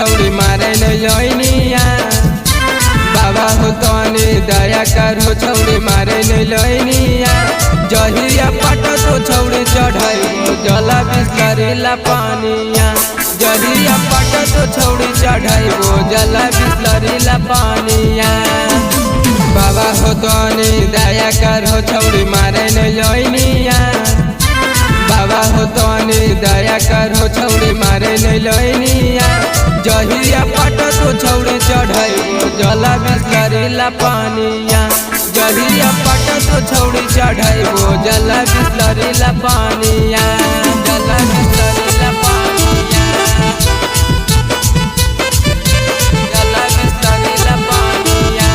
छौड़ी मारे लैनिया। बाबा हो तनी दया करो छौड़ी मारे लैनिया। जहिया पट तो छौड़ी चढ़ाइबो जला बिसलरीला पानिया। जहिया पट तो छौड़ी चढ़ाइबो जला बिसलरीला पानिया। बाबा हो तनी दया करो छौड़ी मारे लैनिया। बाबा हो तनी दया करो छौड़ी मारे लैनिया। जहिया पट तो छौड़ी चढ़ाइबो जला बिसलरीला पानिया। जहिया पट तो छौड़ी चढ़ाइबो जला बिसलरीला पानिया। जला बिसलरीला पानिया। जला बिसलरीला पानिया।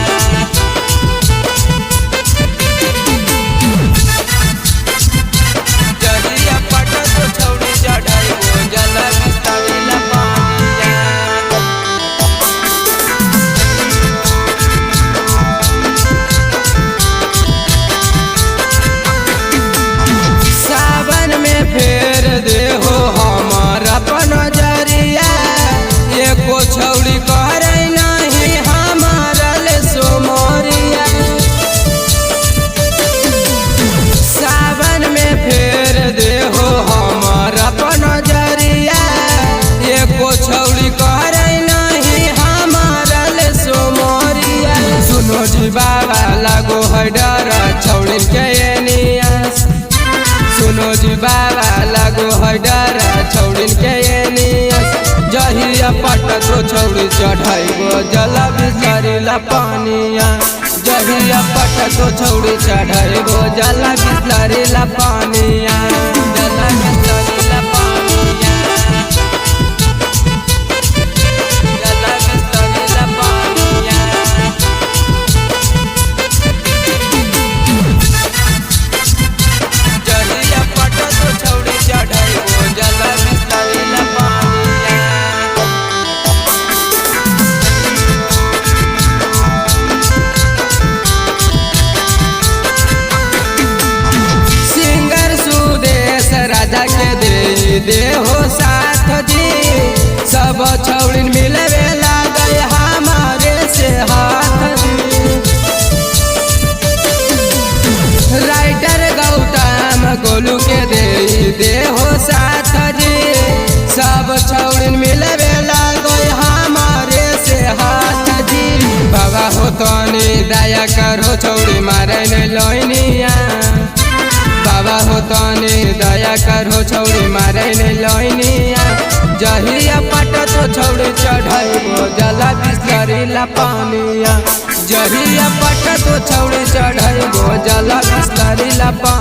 जहिया पट तो छौड़ी चढ़ाइबो जला बिसलरीला पानिया। फेर दे हो हमारा नजरिया। एको छौड़ी करे नहीं हमारा ले सोमरिया। सावन में फेर दे हो हमारा नजरिया। एको छौड़ी करे नहीं हमारा ले सोमरिया। सुनो जी बाबा लागो है डर छौड़ी के नियस। सुनो जी बाबा लागो है डर छौड़ी के नियस। जहिया पट तो छौड़ी चढ़ाइबो जला बिसलरीला पानिया। जहिया पट तो छौड़ी चढ़ाइबो जला बिसलरीला पानिया। जला बिसलरीला पानिया। जला बिसलरीला पानिया। जहिया पट तो छौड़ी चढ़ाइबो जला बिसलरीला पानिया। सिंगर सुदेश राजा के दे हो साथ जी। सब छौड़ी मिलवे लागे हमारे से हाथ जी। राइटर गौतम गोलू के दे हो साथ जी। सब छौड़ी मिलवे लागो हमारे से हाथ जी। बाबा हो तनी दया करो छौड़ी मारे लैनिया। बाबा हो तनी दया करो छौड़ी मारे लैनिया। जहिया पट तो छौड़ी चढ़ाइबो जला बिसलरीला पानिया। जहिया पट तो छौड़ी चढ़ाइबो जला बिसलरीला पानिया।